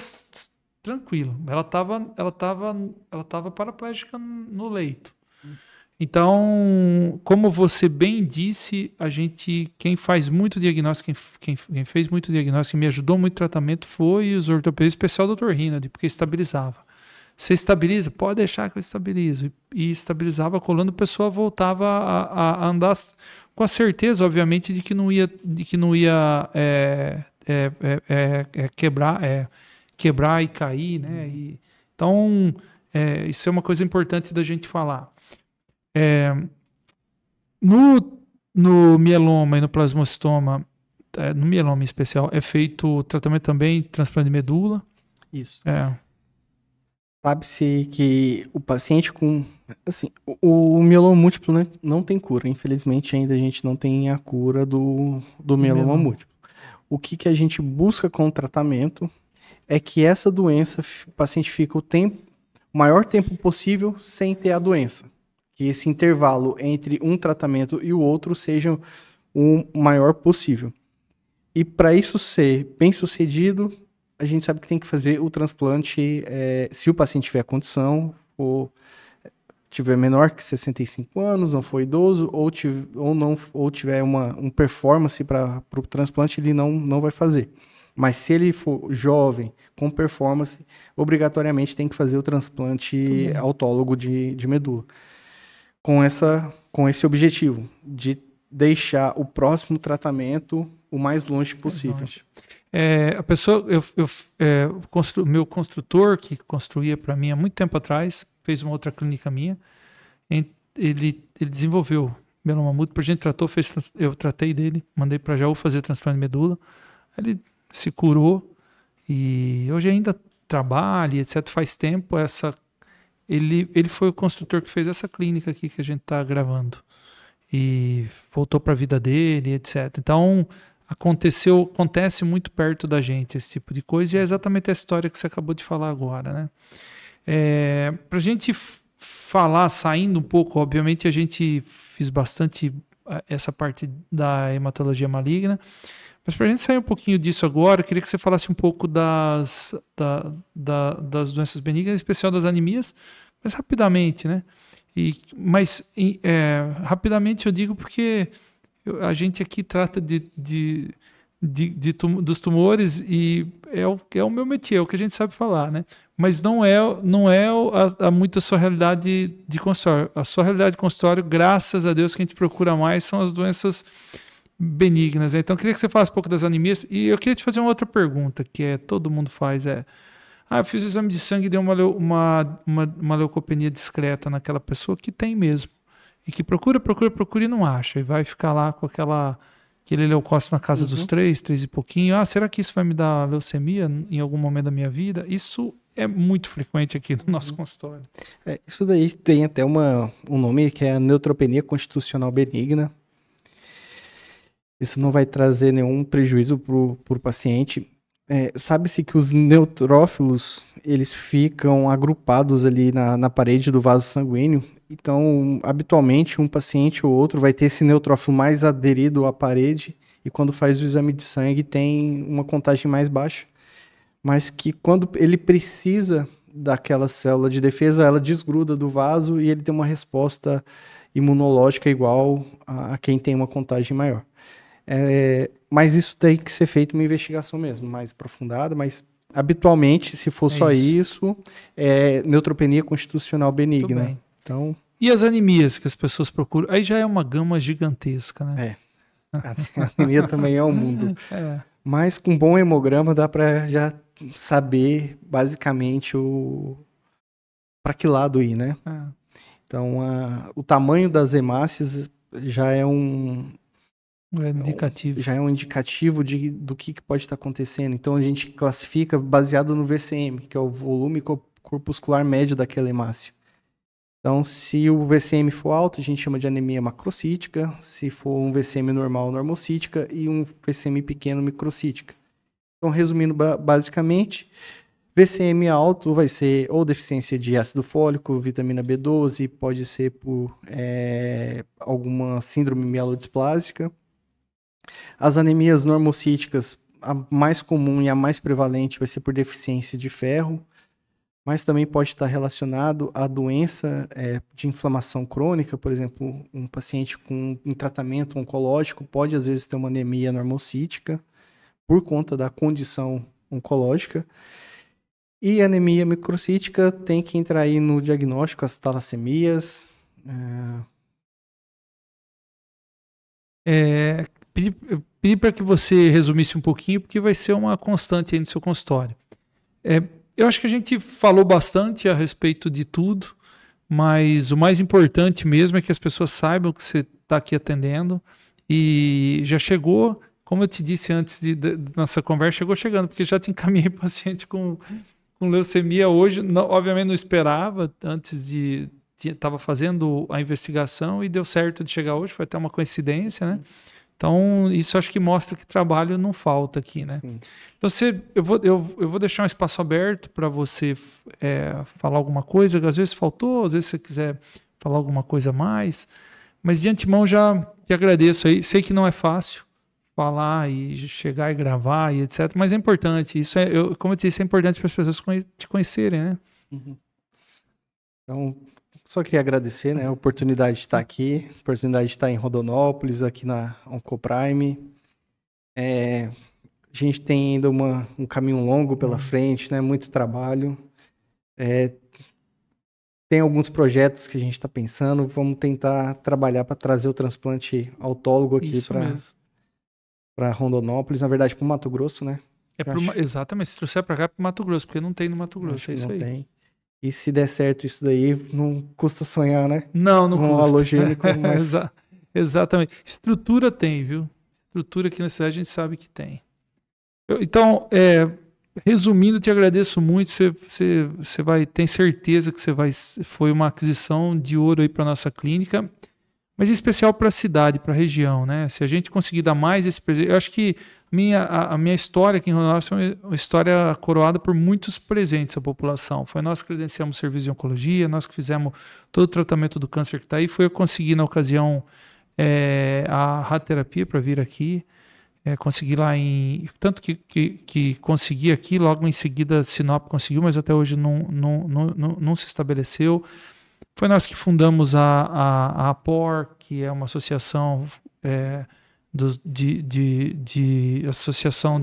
tranquilo. Ela tava paraplégica no leito. Então, como você bem disse, quem faz muito diagnóstico, quem fez muito diagnóstico, me ajudou muito no tratamento foi os ortopedistas, especial o Dr. Rinaldi, porque estabilizava. Você estabiliza? Pode deixar que eu estabilizo. E estabilizava colando, a pessoa voltava a andar com a certeza, obviamente, de que não ia quebrar e cair, né? Então, isso é uma coisa importante da gente falar. No mieloma e no plasmocitoma, no mieloma em especial, é feito tratamento também, transplante de medula. Isso. Sabe-se que o paciente com... Assim, o mieloma múltiplo, né, não tem cura. Infelizmente, ainda a gente não tem a cura do mieloma múltiplo. O que a gente busca com o tratamento é que essa doença, o paciente fica o maior tempo possível sem ter a doença. Que esse intervalo entre um tratamento e o outro seja o maior possível. E para isso ser bem sucedido, a gente sabe que tem que fazer o transplante, se o paciente tiver condição, ou tiver menor que 65 anos, não for idoso, ou tiver um performance para o transplante, ele não vai fazer. Mas se ele for jovem, com performance, obrigatoriamente tem que fazer o transplante autólogo de medula. Com esse objetivo, de deixar o próximo tratamento o mais longe possível. A pessoa, meu construtor, que construía para mim há muito tempo atrás, fez uma outra clínica minha, ele desenvolveu mieloma múltiplo, a gente tratou, eu tratei dele, mandei para Jaú fazer transplante de medula, ele se curou e hoje ainda trabalha, etc. Faz tempo, ele foi o construtor que fez essa clínica aqui que a gente está gravando e voltou para a vida dele, etc. Então, acontece muito perto da gente esse tipo de coisa e é exatamente a história que você acabou de falar agora, né? Para a gente falar, saindo um pouco, obviamente a gente fiz bastante essa parte da hematologia maligna, mas para a gente sair um pouquinho disso agora, eu queria que você falasse um pouco das doenças benignas, em especial das anemias, mas rapidamente, né? Rapidamente eu digo porque a gente aqui trata dos tumores e é o meu métier, é o que a gente sabe falar, né? Mas não é muito a sua realidade de consultório. A sua realidade de consultório, graças a Deus, que a gente procura mais são as doenças benignas, né? Então eu queria que você falasse um pouco das anemias e eu queria te fazer uma outra pergunta que todo mundo faz, eu fiz o exame de sangue e deu uma leucopenia discreta naquela pessoa que tem mesmo e que procura e não acha e vai ficar lá com aquele leucócito na casa dos 3 e pouquinho. Será que isso vai me dar leucemia em algum momento da minha vida? Isso é muito frequente aqui no nosso consultório. Isso daí tem até um nome que é a neutropenia constitucional benigna. Isso não vai trazer nenhum prejuízo para o paciente. Sabe-se que os neutrófilos, eles ficam agrupados ali na parede do vaso sanguíneo. Então, habitualmente, um paciente ou outro vai ter esse neutrófilo mais aderido à parede e quando faz o exame de sangue tem uma contagem mais baixa. Mas que quando ele precisa daquela célula de defesa, ela desgruda do vaso e ele tem uma resposta imunológica igual a quem tem uma contagem maior. Mas isso tem que ser feito uma investigação mesmo, mais aprofundada, mas habitualmente, se for só isso, é neutropenia constitucional benigna. Então... E as anemias que as pessoas procuram? Aí já é uma gama gigantesca, né? A anemia também é um mundo. Mas com bom hemograma dá para já saber basicamente para que lado ir, né? Então, o tamanho das hemácias já é um indicativo do que pode estar acontecendo. Então, a gente classifica baseado no VCM, que é o volume corpuscular médio daquela hemácia. Então, se o VCM for alto, a gente chama de anemia macrocítica. Se for um VCM normal, normocítica. E um VCM pequeno, microcítica. Então, resumindo basicamente, VCM alto vai ser ou deficiência de ácido fólico, vitamina B12, pode ser por alguma síndrome mielodisplásica. As anemias normocíticas, a mais comum e a mais prevalente vai ser por deficiência de ferro, mas também pode estar relacionado à doença de inflamação crônica. Por exemplo, um paciente em tratamento oncológico pode às vezes ter uma anemia normocítica por conta da condição oncológica. E a anemia microcítica tem que entrar aí no diagnóstico, as talassemias. Pedi para que você resumisse um pouquinho, porque vai ser uma constante aí no seu consultório. Eu acho que a gente falou bastante a respeito de tudo, mas o mais importante mesmo é que as pessoas saibam que você está aqui atendendo e já chegou, como eu te disse antes da nossa conversa, chegando, porque já te encaminhei paciente com leucemia hoje. Não, obviamente não esperava, estava fazendo a investigação e deu certo de chegar hoje, foi até uma coincidência, né? Então, isso acho que mostra que trabalho não falta aqui, né? Sim. Então, eu vou deixar um espaço aberto para você falar alguma coisa, que às vezes faltou, às vezes você quiser falar alguma coisa a mais, mas de antemão já te agradeço aí. Sei que não é fácil falar e chegar e gravar e etc, mas é importante. Isso como eu te disse, é importante para as pessoas te conhecerem, né? Uhum. Então, só queria agradecer, né, a oportunidade de estar aqui, a oportunidade de estar em Rondonópolis, aqui na Oncoprime. A gente tem ainda um caminho longo pela frente, né, muito trabalho. Tem alguns projetos que a gente está pensando, vamos tentar trabalhar para trazer o transplante autólogo aqui para Rondonópolis, na verdade para o Mato Grosso, né? Exatamente, se trouxer para cá para o Mato Grosso, porque não tem no Mato Grosso, é isso aí. Tem. E se der certo isso daí, não custa sonhar, né? Não custa. Um halogênico, mas... Exatamente. Estrutura tem, viu? Estrutura aqui na cidade a gente sabe que tem. Então, resumindo, te agradeço muito. Você vai ter certeza que foi uma aquisição de ouro aí para nossa clínica, mas em especial para a cidade, para a região, né? Se a gente conseguir dar mais esse presente, eu acho que a minha história aqui em Rondonópolis foi uma história coroada por muitos presentes à população. Foi nós que credenciamos o serviço de oncologia, nós que fizemos todo o tratamento do câncer que está aí. Foi eu conseguir, na ocasião, a radioterapia para vir aqui. Consegui lá tanto que consegui aqui, logo em seguida Sinop conseguiu, mas até hoje não se estabeleceu. Foi nós que fundamos a APOR, que é uma associação associação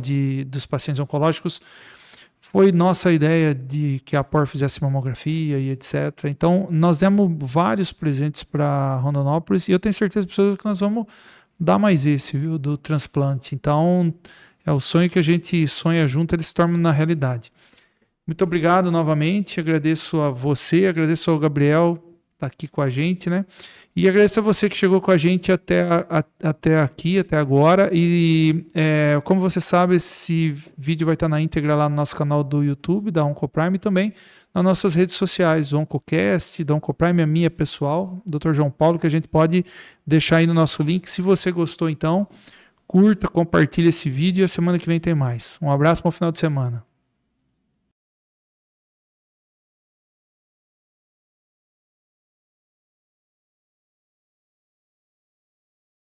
dos pacientes oncológicos. Foi nossa ideia de que a APOR fizesse mamografia e etc. Então, nós demos vários presentes para Rondonópolis e eu tenho certeza que nós vamos dar mais esse, viu, do transplante. Então, é o sonho que a gente sonha junto, ele se torna na realidade. Muito obrigado novamente, agradeço a você, agradeço ao Gabriel tá aqui com a gente, né? E agradeço a você que chegou com a gente até aqui, até agora. E como você sabe, esse vídeo vai estar na íntegra lá no nosso canal do YouTube, da Oncoprime, e também nas nossas redes sociais, o Oncocast, da Oncoprime, a minha pessoal, Dr. João Paulo, que a gente pode deixar aí no nosso link. Se você gostou, então, curta, compartilhe esse vídeo e a semana que vem tem mais. Um abraço, bom final de semana.